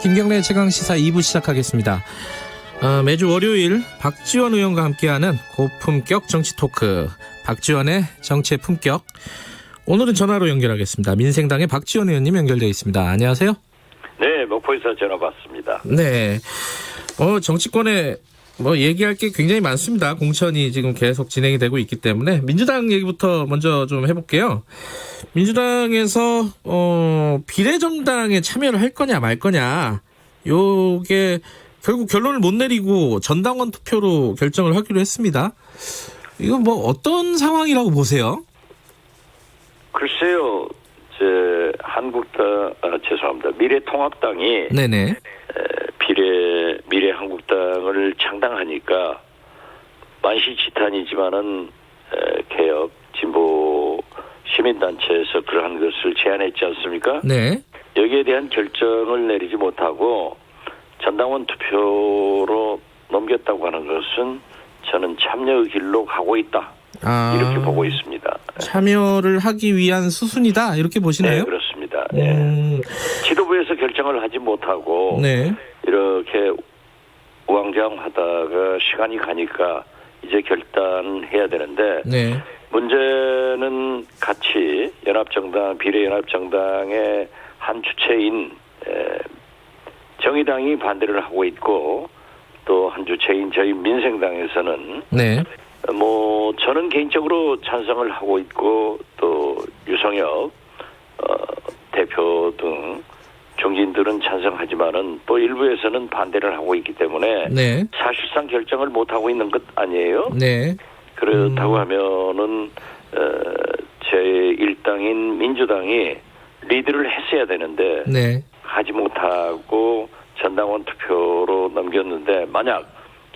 김경래 최강시사 2부 시작하겠습니다. 매주 월요일 박지원 의원과 함께하는 고품격 정치 토크, 박지원의 정치의 품격. 오늘은 전화로 연결하겠습니다. 민생당의 박지원 의원님 연결되어 있습니다. 안녕하세요. 네, 목포에서 전화 받습니다. 네, 정치권에 얘기할 게 굉장히 많습니다. 공천이 지금 계속 진행이 되고 있기 때문에 민주당 얘기부터 먼저 좀 해볼게요. 민주당에서 비례정당에 참여를 할 거냐 말 거냐, 요게 결국 결론을 못 내리고 전당원 투표로 결정을 하기로 했습니다. 이건 어떤 상황이라고 보세요? 글쎄요, 미래통합당이 네네. 미래한국당을 창당하니까 만시지탄이지만은 개혁 진보 시민단체에서 그러한 것을 제안했지 않습니까? 네. 여기에 대한 결정을 내리지 못하고 전당원 투표로 넘겼다고 하는 것은 저는 참여의 길로 가고 있다, 이렇게 보고 있습니다. 참여를 하기 위한 수순이다, 이렇게 보시나요? 네, 그렇습니다. 네. 지도부에서 결정을 하지 못하고 네. 이렇게 우왕좌왕하다가 시간이 가니까 이제 결단해야 되는데, 네. 문제는 같이 비례연합정당의 한 주체인 정의당이 반대를 하고 있고, 또 한 주체인 저희 민생당에서는 네. 저는 개인적으로 찬성을 하고 있고, 또 유성혁 대표 등 중진들은 찬성하지만은 또 일부에서는 반대를 하고 있기 때문에 네. 사실상 결정을 못 하고 있는 것 아니에요? 네. 그렇다고 하면은 제1당인 민주당이 리드를 했어야 되는데, 네. 하지 못하고 전당원 투표로 넘겼는데, 만약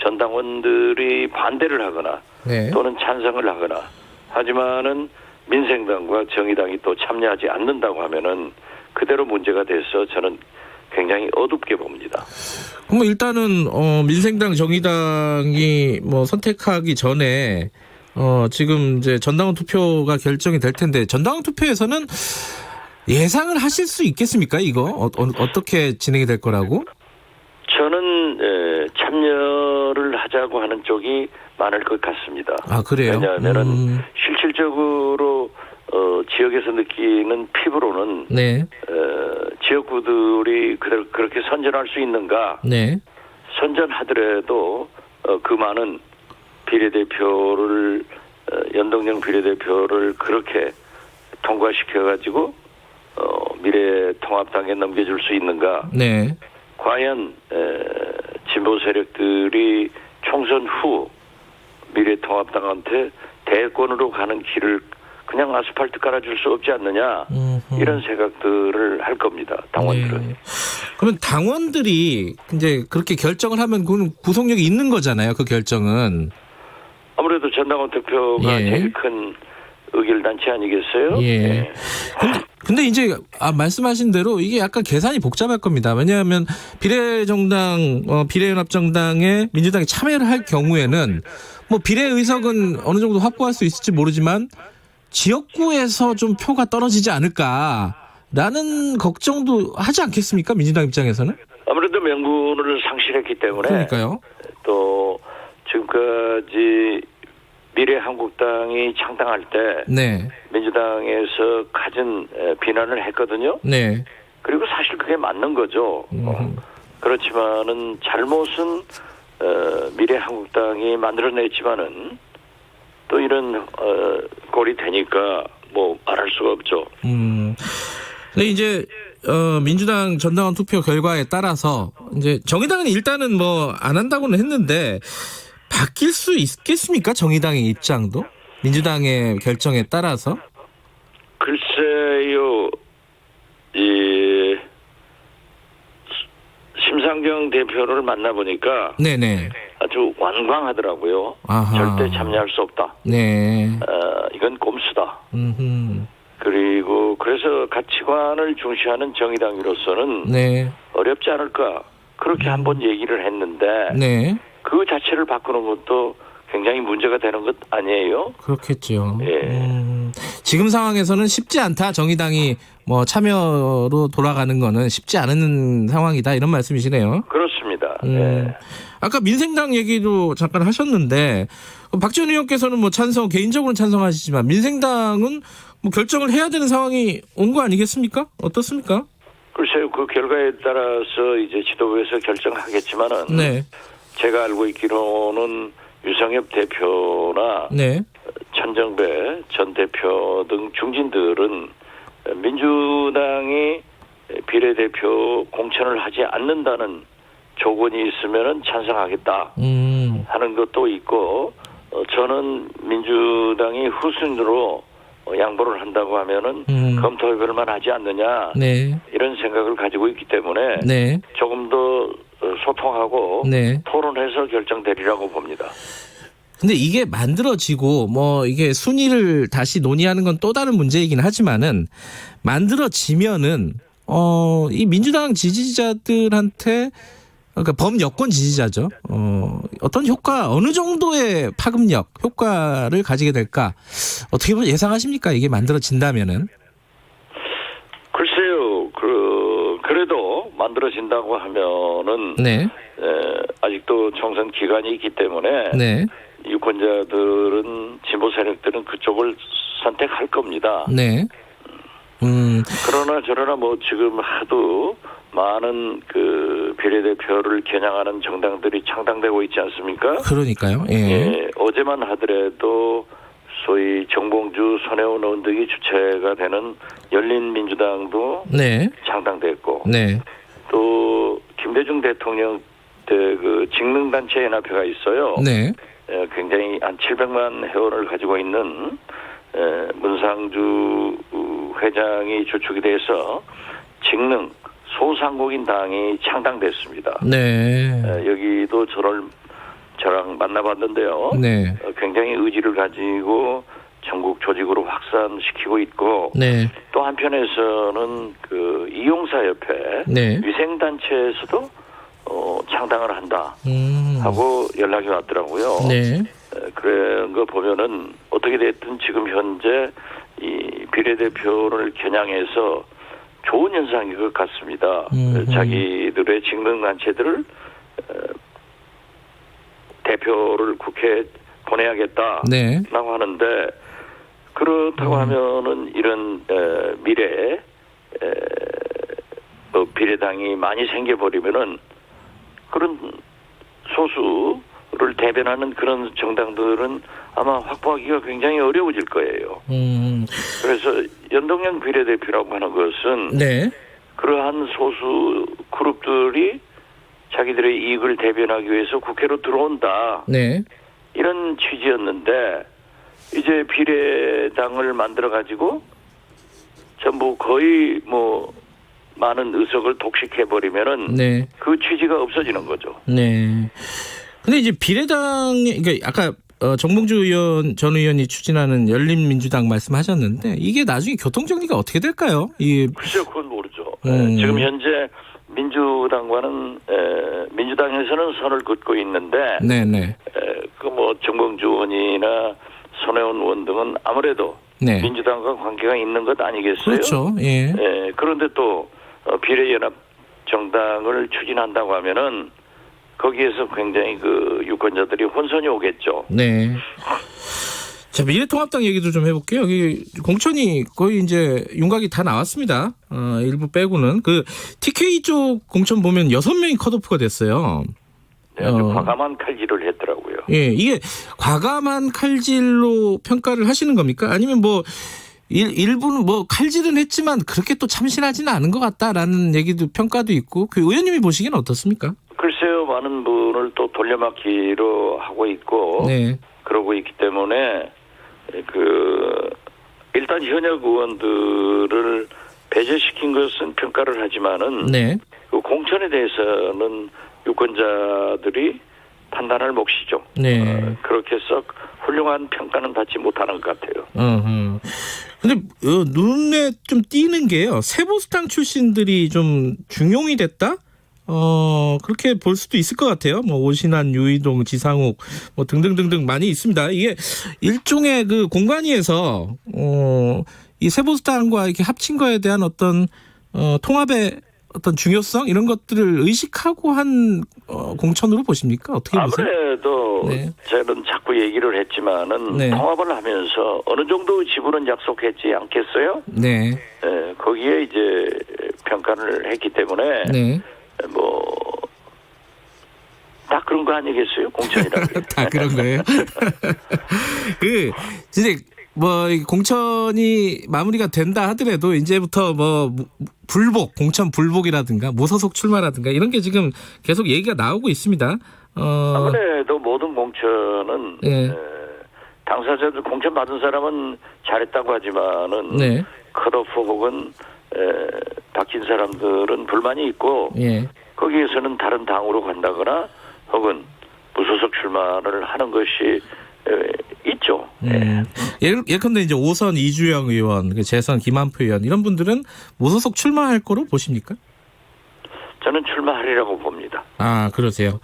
전당원들이 반대를 하거나 네. 또는 찬성을 하거나 하지만은 민생당과 정의당이 또 참여하지 않는다고 하면은 그대로 문제가 돼서 저는 굉장히 어둡게 봅니다. 그럼 일단은 민생당, 정의당이 선택하기 전에 지금 이제 전당원 투표가 결정이 될 텐데, 전당원 투표에서는 예상을 하실 수 있겠습니까? 이거 어떻게 진행이 될 거라고? 저는 참여를 하자고 하는 쪽이 많을 것 같습니다. 아, 그래요? 왜냐하면은 실질적으로 지역에서 느끼는 피부로는 네. 지역구들이 그렇게 선전할 수 있는가? 네. 선전하더라도 그 많은 비례대표를 연동형 비례대표를 그렇게 통과시켜가지고 미래통합당에 넘겨줄 수 있는가? 네. 과연 진보 세력들이 총선 후 미래통합당한테 대권으로 가는 길을 그냥 아스팔트 깔아줄 수 없지 않느냐, 이런 생각들을 할 겁니다, 당원들은. 네. 그러면 당원들이 이제 그렇게 결정을 하면 그건 구속력이 있는 거잖아요, 그 결정은. 아무래도 전당원 투표가 제일 큰 의결단체 아니겠어요? 예. 네. 근데 이제 말씀하신 대로 이게 약간 계산이 복잡할 겁니다. 왜냐하면 비례연합정당에 민주당이 참여를 할 경우에는 비례 의석은 어느 정도 확보할 수 있을지 모르지만 지역구에서 좀 표가 떨어지지 않을까라는 걱정도 하지 않겠습니까? 민주당 입장에서는? 아무래도 명분을 상실했기 때문에. 그러니까요. 또 지금까지 미래한국당이 창당할 때 네. 민주당에서 가진 비난을 했거든요. 네. 그리고 사실 그게 맞는 거죠. 그렇지만은 잘못은 미래한국당이 만들어냈지만은 또 이런 꼴이 되니까 말할 수가 없죠. 근데 이제 민주당 전당원 투표 결과에 따라서 이제 정의당은 일단은 안 한다고는 했는데 바뀔 수 있겠습니까? 정의당의 입장도 민주당의 결정에 따라서? 글쎄요, 심상정 대표를 만나보니까 네네. 아주 완강하더라고요. 아하. 절대 참여할 수 없다. 네. 이건 꼼수다. 그리고 그래서 가치관을 중시하는 정의당으로서는 네. 어렵지 않을까, 그렇게 한번 얘기를 했는데 네. 그 자체를 바꾸는 것도 굉장히 문제가 되는 것 아니에요? 그렇겠죠. 예. 지금 상황에서는 쉽지 않다. 정의당이 뭐 참여로 돌아가는 거는 쉽지 않은 상황이다. 이런 말씀이시네요. 그렇습니다. 네. 아까 민생당 얘기도 잠깐 하셨는데 박지원 의원께서는 뭐 개인적으로 찬성하시지만 민생당은 뭐 결정을 해야 되는 상황이 온 거 아니겠습니까? 어떻습니까? 글쎄요, 그 결과에 따라서 이제 지도부에서 결정하겠지만은 네. 제가 알고 있기로는 유성엽 대표나 네. 천정배 전 대표 등 중진들은 민주당이 비례대표 공천을 하지 않는다는 조건이 있으면은 찬성하겠다 하는 것도 있고, 저는 민주당이 후순위로 양보를 한다고 하면은 검토해볼만 하지 않느냐, 네. 이런 생각을 가지고 있기 때문에 네. 조금 더 소통하고 네. 토론해서 결정되리라고 봅니다. 근데 이게 만들어지고 뭐 이게 순위를 다시 논의하는 건 또 다른 문제이긴 하지만은 만들어지면은 이 민주당 지지자들한테, 그러니까 범여권 지지자죠. 어떤 어느 정도의 파급력, 효과를 가지게 될까? 어떻게 예상하십니까? 이게 만들어진다면은? 글쎄요, 그래도 만들어진다고 하면은, 네. 아직도 총선 기간이 있기 때문에, 네. 유권자들은, 진보 세력들은 그쪽을 선택할 겁니다. 네. 그러나 저러나 뭐 지금 하도 많은 그 비례대표를 겨냥하는 정당들이 창당되고 있지 않습니까? 그러니까요. 예. 예, 어제만 하더라도 소위 정봉주, 손혜원 의원 등이 주체가 되는 열린민주당도 네. 창당됐고, 네. 또 김대중 대통령 때 그 직능단체 연합회가 있어요. 네. 굉장히 한 700만 회원을 가지고 있는 문상주 회장이 주축이 돼서 직능 소상공인 당이 창당됐습니다. 네. 여기도 저랑 만나봤는데요. 네. 굉장히 의지를 가지고 전국 조직으로 확산시키고 있고, 네. 또 한편에서는 그 이용사협회 네. 위생단체에서도 창당을 한다 하고 연락이 왔더라고요. 네. 그런 거 보면은 어떻게 됐든 지금 현재 이 비례대표를 겨냥해서 좋은 현상인 것 같습니다. 자기들의 직능단체들을 대표를 국회에 보내야겠다라고 네. 하는데, 그렇다고 하면은 이런 미래에 비례당이 많이 생겨버리면은 그런 소수를 대변하는 그런 정당들은 아마 확보하기가 굉장히 어려워질 거예요. 그래서 연동형 비례대표라고 하는 것은 네. 그러한 소수 그룹들이 자기들의 이익을 대변하기 위해서 국회로 들어온다. 네. 이런 취지였는데 이제 비례당을 만들어 가지고 전부 거의 뭐 많은 의석을 독식해 버리면은 네. 그 취지가 없어지는 거죠. 네. 근데 이제 비례당이, 그러니까 아까 정봉주 전 의원이 추진하는 열린민주당 말씀하셨는데 이게 나중에 교통 정리가 어떻게 될까요? 글쎄요, 그건 모르죠. 지금 현재 민주당과는 민주당에서는 선을 긋고 있는데, 네네. 그 뭐 정봉주 의원이나 손혜원 의원 등은 아무래도 네. 민주당과 관계가 있는 것 아니겠어요? 그렇죠. 예. 그런데 또 비례연합 정당을 추진한다고 하면은 거기에서 굉장히 그 유권자들이 혼선이 오겠죠. 네. 자, 미래통합당 얘기도 좀 해볼게요. 여기 공천이 거의 이제 윤곽이 다 나왔습니다. 일부 빼고는. 그 TK 쪽 공천 보면 6명이 컷오프가 됐어요. 네, 아주 과감한 칼질을 했더라고요. 예, 이게 과감한 칼질로 평가를 하시는 겁니까? 아니면 뭐 일부는 뭐 칼질은 했지만 그렇게 또 참신하지는 않은 것 같다라는 얘기도 평가도 있고, 그 의원님이 보시기에는 어떻습니까? 글쎄요, 많은 분을 또 돌려막기로 하고 있고, 네. 그러고 있기 때문에 일단 현역 의원들을 배제시킨 것은 평가를 하지만은, 네. 그 공천에 대해서는 유권자들이 판단할 몫이죠. 네. 그렇게 썩 훌륭한 평가는 받지 못하는 것 같아요. 근데 눈에 좀 띄는 게요, 세보수당 출신들이 좀 중용이 됐다? 그렇게 볼 수도 있을 것 같아요. 뭐 오신환, 유이동, 지상욱 뭐 등등등등 많이 있습니다. 이게 일종의 그 공관위에서 이 세보수당과 이렇게 합친 거에 대한 어떤 통합의 어떤 중요성 이런 것들을 의식하고 한 공천으로 보십니까? 어떻게 보세요? 아무래도 네. 저는 자꾸 얘기를 했지만은 네. 통합을 하면서 어느 정도 지분은 약속했지 않겠어요? 네. 거기에 이제 평가를 했기 때문에 네. 뭐 다 그런 거 아니겠어요? 공천이라는 게. 다 그런 거예요. 이제 뭐 공천이 마무리가 된다 하더라도 이제부터 뭐 불복, 공천 불복이라든가 무소속 출마라든가 이런 게 지금 계속 얘기가 나오고 있습니다. 아무래도 모든 공천은 네. 당사자들 공천 받은 사람은 잘했다고 하지만은 네. 컷오프 혹은 바뀐 사람들은 불만이 있고 예. 거기에서는 다른 당으로 간다거나 혹은 무소속 출마를 하는 것이 있죠. 예컨대 이제 5선 이주영 의원, 재선 김한표 의원 이런 분들은 무소속 출마할 거로 보십니까? 저는 출마하리라고 봅니다. 아, 그러세요.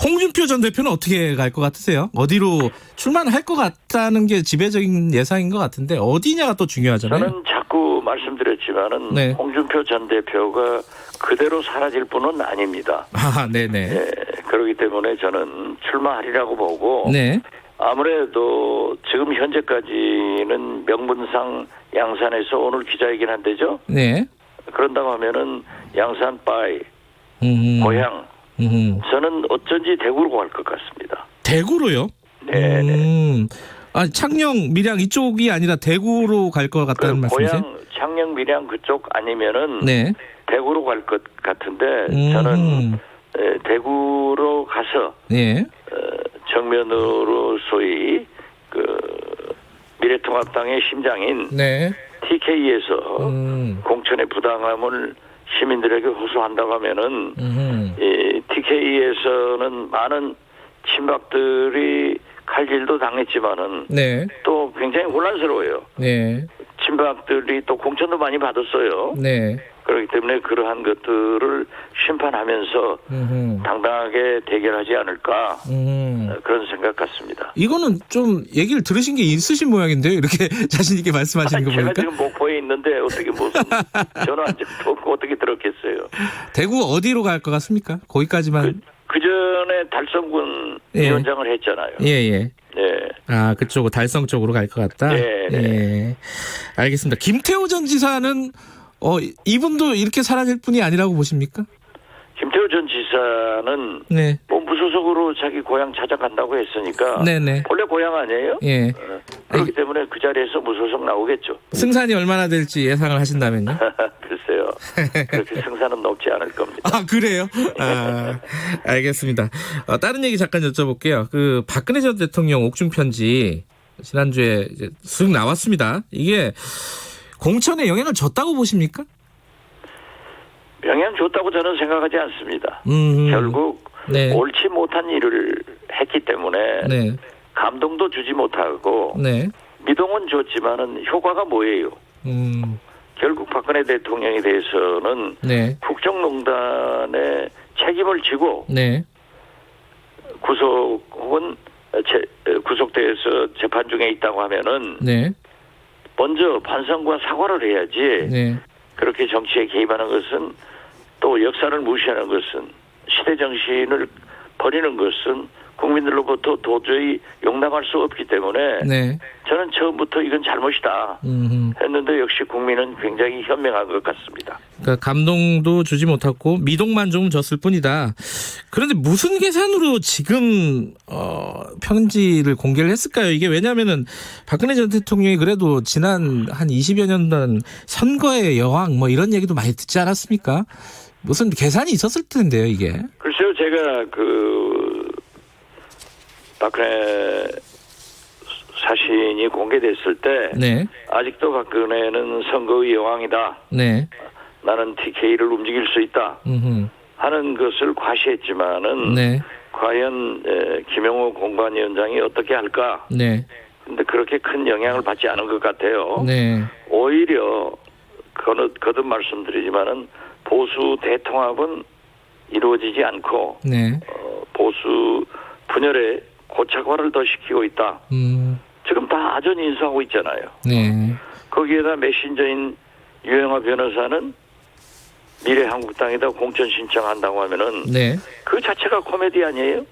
홍준표 전 대표는 어떻게 갈 것 같으세요? 어디로 출마를 할 것 같다는 게 지배적인 예상인 것 같은데 어디냐가 또 중요하잖아요. 저는 자꾸 말씀드렸지만은 네. 홍준표 전 대표가 그대로 사라질 분은 아닙니다. 아, 네네. 그렇기 때문에 저는 출마하리라고 보고 네. 아무래도 지금 현재까지는 명분상 양산에서 오늘 기자회견 한대죠. 네. 그런다고 하면은 양산 바이 고향 저는 어쩐지 대구로 갈 것 같습니다. 대구로요? 네. 창녕, 밀양 이쪽이 아니라 대구로 갈 것 같다는 말씀이세요? 고향 창녕 밀양 그쪽 아니면은 네. 대구로 갈 것 같은데 저는 대구로 가서 네. 정면으로 소위 그 미래통합당의 심장인 네. TK에서 공천의 부당함을 시민들에게 호소한다고 하면은 이 TK에서는 많은 친박들이 칼질도 당했지만은 네. 또 굉장히 혼란스러워요. 네. 친박들이 또 공천도 많이 받았어요. 네. 그렇기 때문에 그러한 것들을 심판하면서 당당하게 대결하지 않을까 그런 생각 같습니다. 이거는 좀 얘기를 들으신 게 있으신 모양인데요. 이렇게 자신 있게 말씀하시는 거 보니까. 제가 지금 목포에 있는데 어떻게 무슨 전화 안 받고 어떻게 들었겠어요. 대구 어디로 갈 것 같습니까? 거기까지만. 그 전에 달성군 위원장을 했잖아요. 예. 네. 아, 그쪽 달성 쪽으로 갈 것 같다. 네. 예. 알겠습니다. 김태호 전 지사는 이분도 이렇게 사라질 분이 아니라고 보십니까? 김태호 전 지사는 네. 뭐 무소속으로 자기 고향 찾아간다고 했으니까 네네. 원래 고향 아니에요? 예. 그렇기 때문에 그 자리에서 무소속 나오겠죠. 승산이 얼마나 될지 예상을 하신다면요? 글쎄요. 그렇게 승산은 높지 않을 겁니다. 아, 그래요? 아, 알겠습니다. 다른 얘기 잠깐 여쭤볼게요. 그 박근혜 전 대통령 옥중 편지 지난주에 이제 쓱 나왔습니다. 이게 공천에 영향을 줬다고 보십니까? 영향 줬다고 저는 생각하지 않습니다. 결국 네. 옳지 못한 일을 했기 때문에 네. 감동도 주지 못하고 네. 미동은 줬지만은 효과가 뭐예요? 결국 박근혜 대통령에 대해서는 네. 국정농단의 책임을 지고 네. 구속 혹은 구속돼서 재판 중에 있다고 하면은 네. 먼저 반성과 사과를 해야지. 네. 그렇게 정치에 개입하는 것은 또 역사를 무시하는 것은 시대 정신을 버리는 것은 국민들로부터 도저히 용납할 수 없기 때문에 네. 저는 처음부터 이건 잘못이다 했는데 역시 국민은 굉장히 현명한 것 같습니다. 그러니까 감동도 주지 못했고 미동만 좀 줬을 뿐이다. 그런데 무슨 계산으로 지금 편지를 공개를 했을까요? 이게 왜냐하면은 박근혜 전 대통령이 그래도 지난 한 20여 년 전 선거의 여왕 뭐 이런 얘기도 많이 듣지 않았습니까? 무슨 계산이 있었을 텐데요, 이게. 글쎄요, 제가 박근혜 사신이 공개됐을 때 네. 아직도 박근혜는 선거의 여왕이다. 네. 나는 TK를 움직일 수 있다. 하는 것을 과시했지만은 네. 과연 김영호 공관위원장이 어떻게 할까? 네. 근데 그렇게 큰 영향을 받지 않은 것 같아요. 네. 오히려 거듭 말씀드리지만은 보수 대통합은 이루어지지 않고 네. 보수 분열에 고착화를 더 시키고 있다. 지금 다 아전 인수하고 있잖아요. 네. 거기에다 메신저인 유영하 변호사는 미래한국당에다 공천 신청한다고 하면은 네. 그 자체가 코미디 아니에요?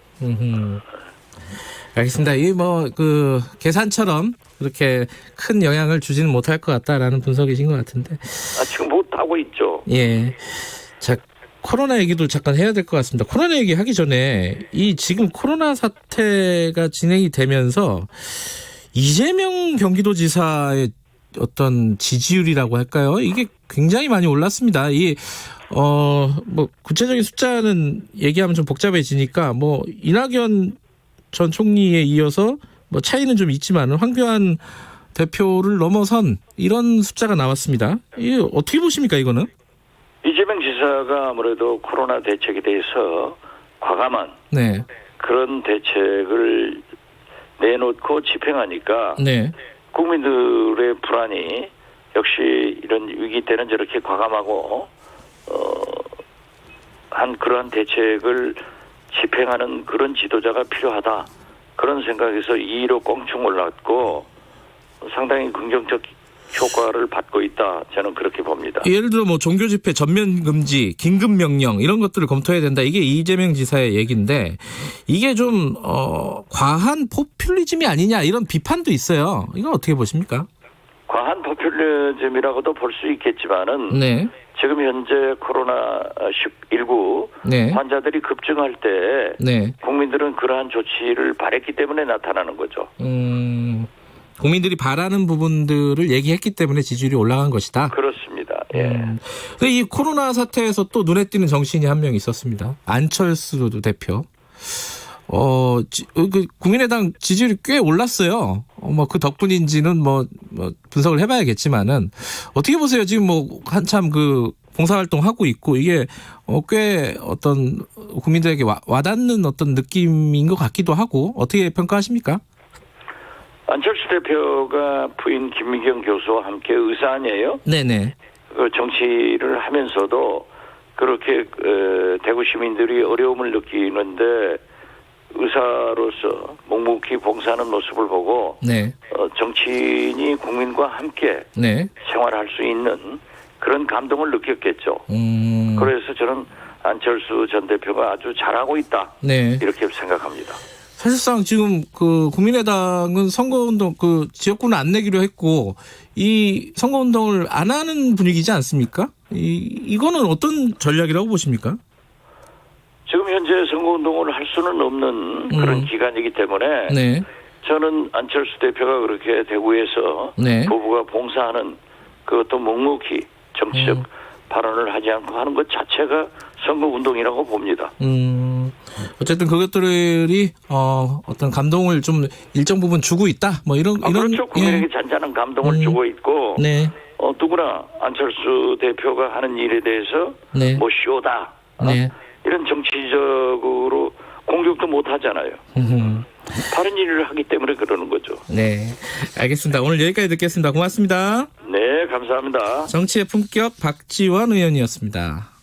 알겠습니다. 이 그 계산처럼 그렇게 큰 영향을 주지는 못할 것 같다라는 분석이신 것 같은데. 지금 못하고 있죠. 예. 자, 코로나 얘기도 잠깐 해야 될 것 같습니다. 코로나 얘기 하기 전에 이 지금 코로나 사태가 진행이 되면서 이재명 경기도지사의 어떤 지지율이라고 할까요? 이게 굉장히 많이 올랐습니다. 구체적인 숫자는 얘기하면 좀 복잡해지니까 이낙연 전 총리에 이어서 차이는 좀 있지만은 황교안 대표를 넘어선 이런 숫자가 나왔습니다. 이 어떻게 보십니까, 이거는? 이재명 지사가 아무래도 코로나 대책에 대해서 과감한 네. 그런 대책을 내놓고 집행하니까 네. 국민들의 불안이 역시 이런 위기 때는 저렇게 과감하고 한 그러한 대책을 집행하는 그런 지도자가 필요하다. 그런 생각에서 2위로 껑충 올랐고 상당히 긍정적 효과를 받고 있다. 저는 그렇게 봅니다. 예를 들어 종교 집회 전면 금지, 긴급 명령 이런 것들을 검토해야 된다. 이게 이재명 지사의 얘기인데 이게 좀 과한 포퓰리즘이 아니냐 이런 비판도 있어요. 이건 어떻게 보십니까? 과한 포퓰리즘이라고도 볼 수 있겠지만은 네. 지금 현재 코로나19 네. 환자들이 급증할 때 네. 국민들은 그러한 조치를 바랬기 때문에 나타나는 거죠. 국민들이 바라는 부분들을 얘기했기 때문에 지지율이 올라간 것이다. 그렇습니다. 예. 이 코로나 사태에서 또 눈에 띄는 정치인이 한 명 있었습니다. 안철수 대표. 국민의당 지지율이 꽤 올랐어요. 그 덕분인지는 분석을 해봐야겠지만은 어떻게 보세요? 지금 한참 봉사활동 하고 있고 이게 꽤 어떤 국민들에게 와닿는 어떤 느낌인 것 같기도 하고 어떻게 평가하십니까? 안철수 대표가 부인 김미경 교수와 함께 의사 아니에요? 네네. 정치를 하면서도 그렇게 대구 시민들이 어려움을 느끼는데 의사로서 묵묵히 봉사하는 모습을 보고 네. 정치인이 국민과 함께 네. 생활할 수 있는 그런 감동을 느꼈겠죠. 그래서 저는 안철수 전 대표가 아주 잘하고 있다. 네. 이렇게 생각합니다. 사실상 지금 국민의당은 선거운동 지역구는 안 내기로 했고 이 선거운동을 안 하는 분위기지 않습니까? 이거는 어떤 전략이라고 보십니까? 지금 현재 선거운동을 할 수는 없는 그런 기간이기 때문에 네. 저는 안철수 대표가 그렇게 대구에서 네. 부부가 봉사하는 그것도 묵묵히 정치적 발언을 하지 않고 하는 것 자체가 선거운동이라고 봅니다. 어쨌든 그것들이 어떤 감동을 좀 일정 부분 주고 있다. 이런 그렇죠. 국민에게 잔잔한 감동을 주고 있고 네. 누구나 안철수 대표가 하는 일에 대해서 네. 쇼다. 네. 이런 정치적으로 공격도 못 하잖아요. 다른 일을 하기 때문에 그러는 거죠. 네. 알겠습니다. 오늘 여기까지 듣겠습니다. 고맙습니다. 네, 감사합니다. 정치의 품격 박지원 의원이었습니다.